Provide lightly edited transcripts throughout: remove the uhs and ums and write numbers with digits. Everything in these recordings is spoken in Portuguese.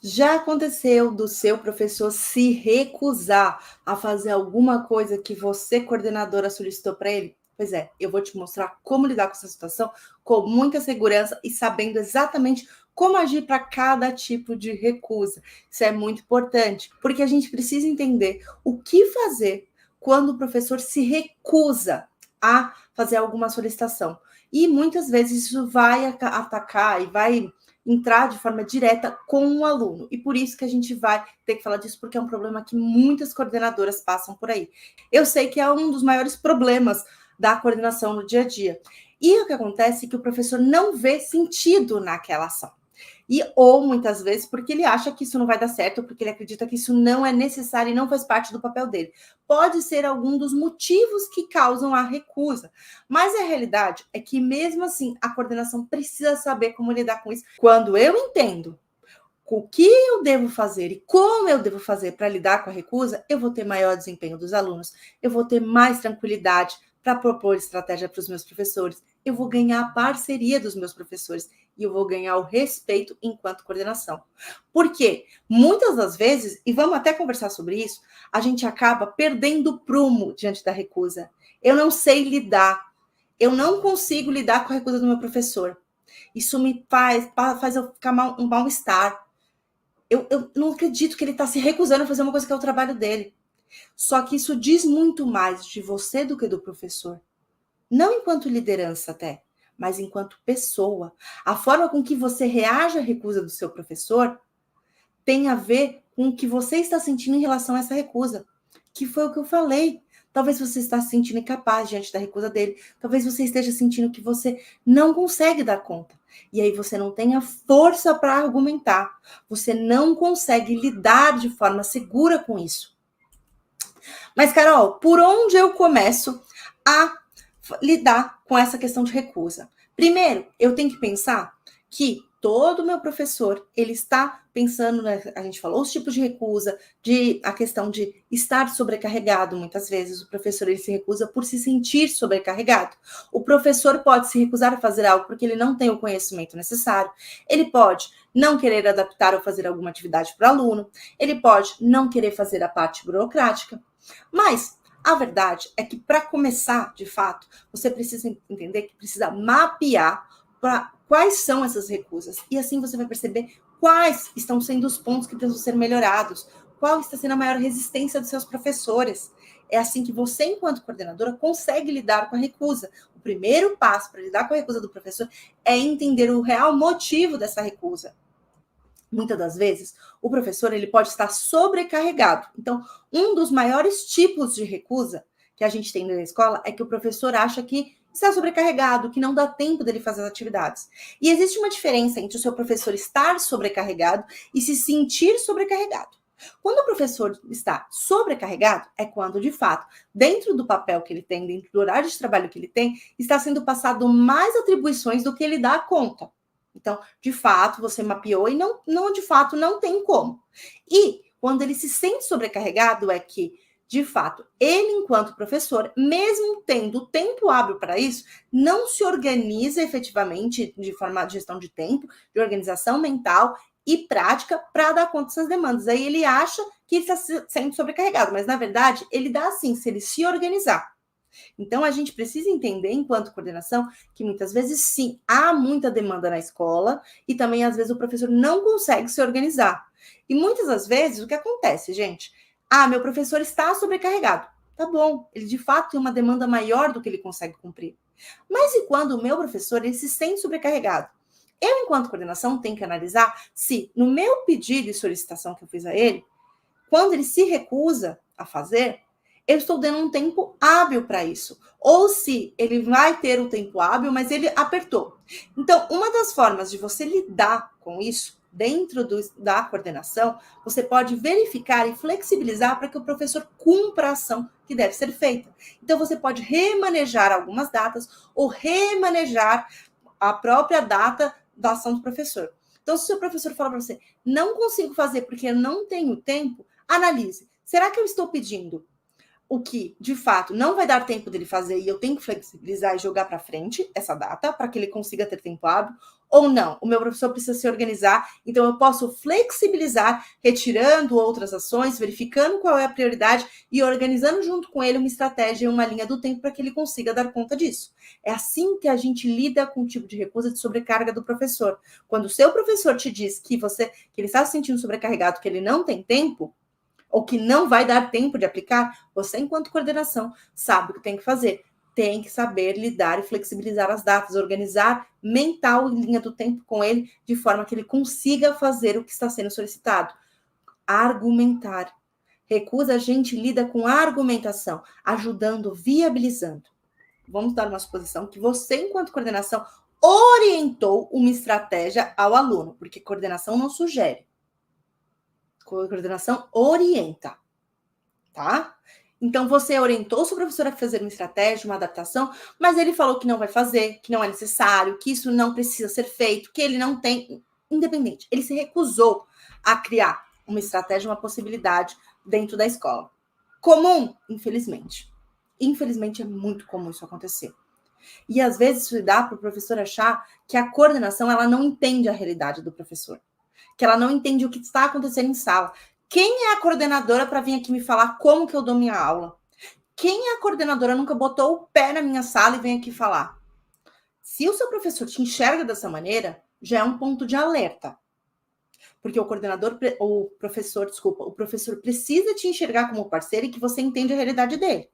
Já aconteceu do seu professor se recusar a fazer alguma coisa que você, coordenadora, solicitou para ele? Pois é, eu vou te mostrar como lidar com essa situação com muita segurança e sabendo exatamente como agir para cada tipo de recusa. Isso é muito importante, porque a gente precisa entender o que fazer quando o professor se recusa a fazer alguma solicitação. E muitas vezes isso vai atacar e vai entrar de forma direta com o aluno. E por isso que a gente vai ter que falar disso, porque é um problema que muitas coordenadoras passam por aí. Eu sei que é um dos maiores problemas da coordenação no dia a dia. E o que acontece é que o professor não vê sentido naquela ação. Ou muitas vezes porque ele acha que isso não vai dar certo, porque ele acredita que isso não é necessário e não faz parte do papel dele. Pode ser algum dos motivos que causam a recusa. Mas a realidade é que, mesmo assim, a coordenação precisa saber como lidar com isso. Quando eu entendo o que eu devo fazer e como eu devo fazer para lidar com a recusa, eu vou ter maior desempenho dos alunos, eu vou ter mais tranquilidade para propor estratégia para os meus professores, eu vou ganhar a parceria dos meus professores e eu vou ganhar o respeito enquanto coordenação. Porque muitas das vezes, e vamos até conversar sobre isso, a gente acaba perdendo o prumo diante da recusa. Eu não sei lidar, eu não consigo lidar com a recusa do meu professor. Isso me faz eu ficar um mal-estar. Eu não acredito que ele está se recusando a fazer uma coisa que é o trabalho dele. Só que isso diz muito mais de você do que do professor. Não enquanto liderança até, mas enquanto pessoa. A forma com que você reage à recusa do seu professor tem a ver com o que você está sentindo em relação a essa recusa. Que foi o que eu falei. Talvez você está se sentindo incapaz diante da recusa dele. Talvez você esteja sentindo que você não consegue dar conta. E aí você não tem a força para argumentar. Você não consegue lidar de forma segura com isso. Mas, Carol, por onde eu começo a lidar com essa questão de recusa? Primeiro, eu tenho que pensar que todo meu professor, ele está pensando, né, a gente falou os tipos de recusa, a questão de estar sobrecarregado, muitas vezes o professor ele se recusa por se sentir sobrecarregado. O professor pode se recusar a fazer algo porque ele não tem o conhecimento necessário, ele pode não querer adaptar ou fazer alguma atividade para o aluno, ele pode não querer fazer a parte burocrática, mas a verdade é que, para começar, de fato, você precisa entender que precisa mapear quais são essas recusas. E assim você vai perceber quais estão sendo os pontos que precisam ser melhorados, qual está sendo a maior resistência dos seus professores. É assim que você, enquanto coordenadora, consegue lidar com a recusa. O primeiro passo para lidar com a recusa do professor é entender o real motivo dessa recusa. Muitas das vezes, o professor ele pode estar sobrecarregado. Então, um dos maiores tipos de recusa que a gente tem na escola é que o professor acha que está sobrecarregado, que não dá tempo dele fazer as atividades. E existe uma diferença entre o seu professor estar sobrecarregado e se sentir sobrecarregado. Quando o professor está sobrecarregado, é quando, de fato, dentro do papel que ele tem, dentro do horário de trabalho que ele tem, está sendo passado mais atribuições do que ele dá conta. Então, de fato, você mapeou e não de fato não tem como. E quando ele se sente sobrecarregado é que, de fato, ele, enquanto professor, mesmo tendo tempo hábil para isso, não se organiza efetivamente de forma de gestão de tempo, de organização mental e prática para dar conta dessas demandas. Aí ele acha que está sendo sobrecarregado, mas na verdade ele dá sim, se ele se organizar. Então, a gente precisa entender, enquanto coordenação, que muitas vezes, sim, há muita demanda na escola e também, às vezes, o professor não consegue se organizar. E muitas das vezes, o que acontece, gente? Ah, meu professor está sobrecarregado. Tá bom, ele de fato tem uma demanda maior do que ele consegue cumprir. Mas e quando o meu professor ele se sente sobrecarregado? Eu, enquanto coordenação, tenho que analisar se, no meu pedido e solicitação que eu fiz a ele, quando ele se recusa a fazer, eu estou dando um tempo hábil para isso. Ou se ele vai ter o tempo hábil, mas ele apertou. Então, uma das formas de você lidar com isso, dentro da coordenação, você pode verificar e flexibilizar para que o professor cumpra a ação que deve ser feita. Então, você pode remanejar algumas datas ou remanejar a própria data da ação do professor. Então, se o seu professor fala para você, não consigo fazer porque eu não tenho tempo, analise. Será que eu estou pedindo o que, de fato, não vai dar tempo dele fazer e eu tenho que flexibilizar e jogar para frente essa data para que ele consiga ter tempo hábil? Ou não, o meu professor precisa se organizar, então eu posso flexibilizar, retirando outras ações, verificando qual é a prioridade e organizando junto com ele uma estratégia e uma linha do tempo para que ele consiga dar conta disso. É assim que a gente lida com o tipo de recusa de sobrecarga do professor. Quando o seu professor te diz que ele está se sentindo sobrecarregado, que ele não tem tempo, ou que não vai dar tempo de aplicar, você, enquanto coordenação, sabe o que tem que fazer. Tem que saber lidar e flexibilizar as datas, organizar mental e linha do tempo com ele, de forma que ele consiga fazer o que está sendo solicitado. Argumentar. Recusa, a gente lida com argumentação, ajudando, viabilizando. Vamos dar uma suposição que você, enquanto coordenação, orientou uma estratégia ao aluno, porque coordenação não sugere. Coordenação orienta, tá? Então, você orientou o seu professor a fazer uma estratégia, uma adaptação, mas ele falou que não vai fazer, que não é necessário, que isso não precisa ser feito, que ele não tem... Independente, ele se recusou a criar uma estratégia, uma possibilidade dentro da escola. Comum, infelizmente. Infelizmente, é muito comum isso acontecer. E, às vezes, isso dá para o professor achar que a coordenação, ela não entende a realidade do professor, que ela não entende o que está acontecendo em sala. Quem é a coordenadora para vir aqui me falar como que eu dou minha aula? Quem é a coordenadora nunca botou o pé na minha sala e vem aqui falar? Se o seu professor te enxerga dessa maneira, já é um ponto de alerta. Porque o professor precisa te enxergar como parceiro e que você entende a realidade dele.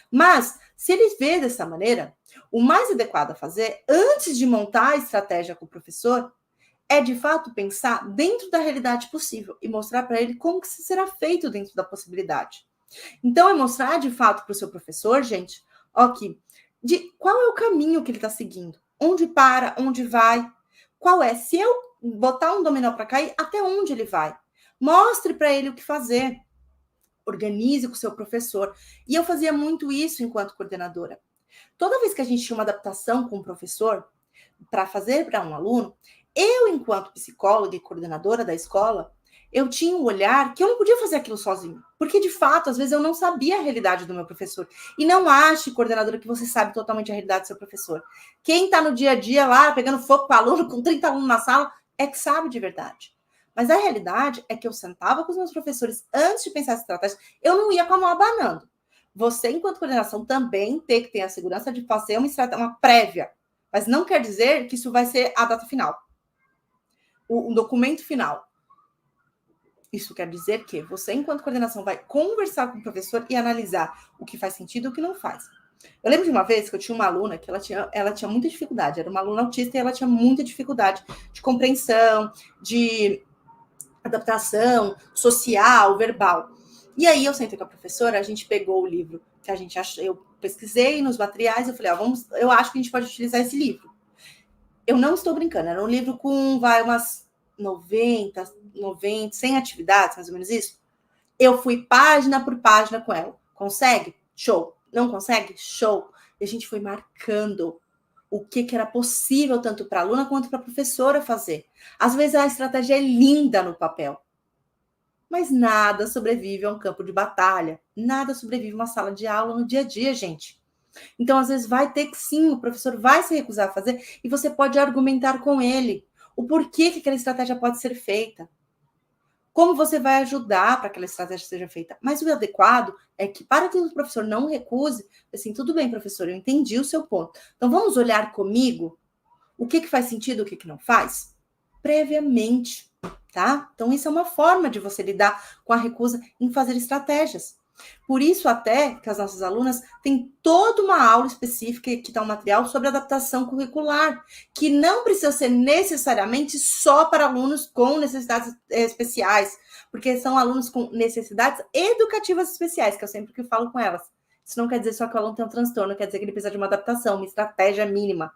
Mas, se ele vê dessa maneira, o mais adequado a fazer, antes de montar a estratégia com o professor, é, de fato, pensar dentro da realidade possível e mostrar para ele como que isso será feito dentro da possibilidade. Então, é mostrar, de fato, para o seu professor, gente, qual é o caminho que ele está seguindo, onde para, onde vai, qual é, se eu botar um dominó para cair, até onde ele vai. Mostre para ele o que fazer. Organize com o seu professor. E eu fazia muito isso enquanto coordenadora. Toda vez que a gente tinha uma adaptação com o professor, para fazer para um aluno, eu, enquanto psicóloga e coordenadora da escola, eu tinha um olhar que eu não podia fazer aquilo sozinho. Porque, de fato, às vezes eu não sabia a realidade do meu professor. E não ache, coordenadora, que você sabe totalmente a realidade do seu professor. Quem está no dia a dia lá, pegando fogo para aluno, com 30 alunos na sala, é que sabe de verdade. Mas a realidade é que eu sentava com os meus professores antes de pensar essa estratégia, eu não ia com a mão abanando. Você, enquanto coordenação, também tem que ter a segurança de fazer uma prévia. Mas não quer dizer que isso vai ser a data final. O documento final. Isso quer dizer que você, enquanto coordenação, vai conversar com o professor e analisar o que faz sentido e o que não faz. Eu lembro de uma vez que eu tinha uma aluna que ela tinha muita dificuldade. Era uma aluna autista e ela tinha muita dificuldade de compreensão, de adaptação social, verbal. E aí eu sentei com a professora, a gente pegou o livro que a gente achou, eu pesquisei nos materiais, eu falei, eu acho que a gente pode utilizar esse livro. Eu não estou brincando, era um livro com umas 90, 100 atividades, mais ou menos isso. Eu fui página por página com ela. Consegue? Show. Não consegue? Show. E a gente foi marcando o que era possível tanto para a aluna quanto para a professora fazer. Às vezes a estratégia é linda no papel, mas nada sobrevive a um campo de batalha. Nada sobrevive a uma sala de aula no dia a dia, gente. Então, às vezes, vai ter que sim, o professor vai se recusar a fazer e você pode argumentar com ele o porquê que aquela estratégia pode ser feita. Como você vai ajudar para que aquela estratégia seja feita. Mas o adequado é que, para que o professor não recuse, assim, tudo bem, professor, eu entendi o seu ponto. Então, vamos olhar comigo o que faz sentido, o que não faz? Previamente, tá? Então, isso é uma forma de você lidar com a recusa em fazer estratégias. Por isso, até que as nossas alunas têm toda uma aula específica que está um material sobre adaptação curricular, que não precisa ser necessariamente só para alunos com necessidades especiais, porque são alunos com necessidades educativas especiais, que eu sempre falo com elas. Isso não quer dizer só que o aluno tem um transtorno, quer dizer que ele precisa de uma adaptação, uma estratégia mínima.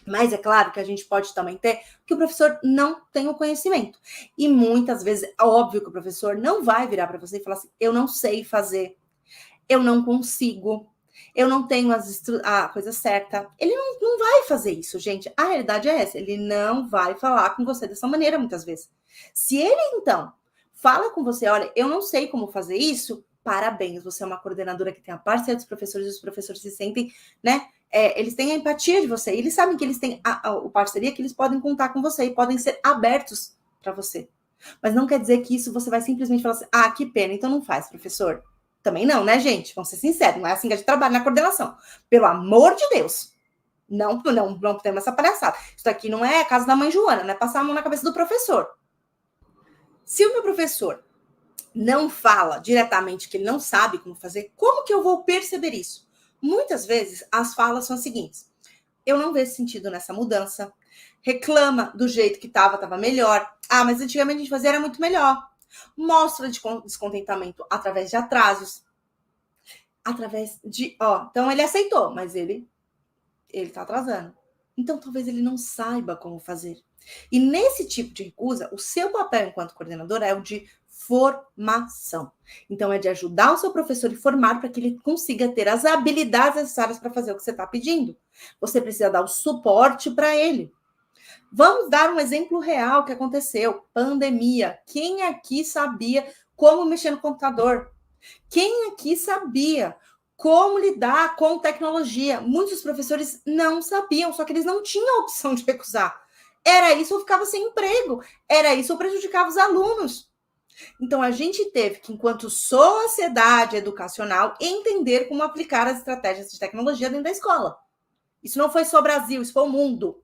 Mas é claro que a gente pode também ter que o professor não tem o conhecimento. E muitas vezes, é óbvio que o professor não vai virar para você e falar assim, eu não sei fazer, eu não consigo, eu não tenho a coisa certa. Ele não vai fazer isso, gente. A realidade é essa, ele não vai falar com você dessa maneira muitas vezes. Se ele, então, fala com você, olha, eu não sei como fazer isso, parabéns, você é uma coordenadora que tem a parceria dos professores, e os professores se sentem, né, eles têm a empatia de você, eles sabem que eles têm a parceria, que eles podem contar com você e podem ser abertos para você. Mas não quer dizer que isso você vai simplesmente falar assim, ah, que pena, então não faz, professor. Também não, né, gente? Vamos ser sinceros, não é assim que a gente trabalha na coordenação. Pelo amor de Deus. Não temos essa palhaçada. Isso aqui não é a casa da mãe Joana, não é passar a mão na cabeça do professor. Se o meu professor não fala diretamente que ele não sabe como fazer, como que eu vou perceber isso? Muitas vezes as falas são as seguintes: eu não vejo sentido nessa mudança, reclama do jeito que estava melhor. Ah, mas antigamente a gente fazia era muito melhor. Mostra descontentamento através de atrasos, através de, então ele aceitou, mas ele tá atrasando. Então talvez ele não saiba como fazer. E nesse tipo de recusa, o seu papel enquanto coordenadora é o de formação. Então é de ajudar o seu professor e formar para que ele consiga ter as habilidades necessárias para fazer o que você está pedindo. Você precisa dar o suporte para ele. Vamos dar um exemplo real que aconteceu: pandemia. Quem aqui sabia como mexer no computador? Quem aqui sabia como lidar com tecnologia? Muitos professores não sabiam, só que eles não tinham a opção de recusar. Era isso ou ficava sem emprego. Era isso ou prejudicava os alunos. Então, a gente teve que, enquanto sociedade educacional, entender como aplicar as estratégias de tecnologia dentro da escola. Isso não foi só o Brasil, isso foi o mundo.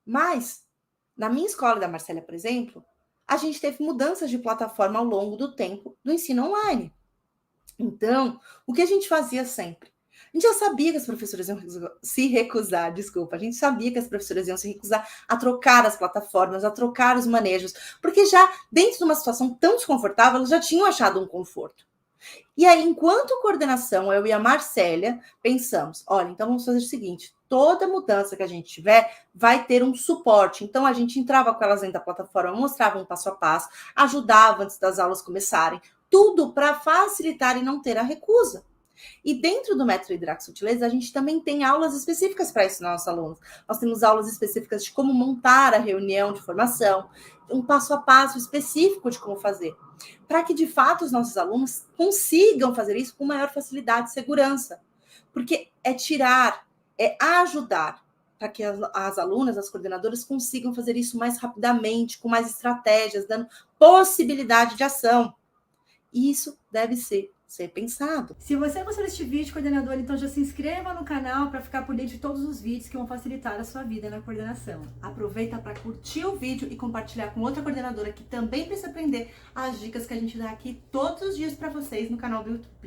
Mas, na minha escola da Marcélia, por exemplo, a gente teve mudanças de plataforma ao longo do tempo do ensino online. Então, o que a gente fazia sempre? A gente já sabia que as professoras iam se recusar, a gente sabia que as professoras iam se recusar a trocar as plataformas, a trocar os manejos, porque já dentro de uma situação tão desconfortável, elas já tinham achado um conforto. E aí, enquanto coordenação, eu e a Marcélia pensamos, olha, então vamos fazer o seguinte, toda mudança que a gente tiver vai ter um suporte. Então, a gente entrava com elas dentro da plataforma, mostrava um passo a passo, ajudava antes das aulas começarem, tudo para facilitar e não ter a recusa. E dentro do método Hidraxotilase, a gente também tem aulas específicas para ensinar nossos alunos. Nós temos aulas específicas de como montar a reunião de formação, um passo a passo específico de como fazer, para que, de fato, os nossos alunos consigam fazer isso com maior facilidade e segurança. Porque é tirar, é ajudar para que as alunas, as coordenadoras, consigam fazer isso mais rapidamente, com mais estratégias, dando possibilidade de ação. Isso deve ser pensado. Se você gostou deste vídeo, coordenador, então já se inscreva no canal para ficar por dentro de todos os vídeos que vão facilitar a sua vida na coordenação. Aproveita para curtir o vídeo e compartilhar com outra coordenadora que também precisa aprender as dicas que a gente dá aqui todos os dias para vocês no canal do YouTube.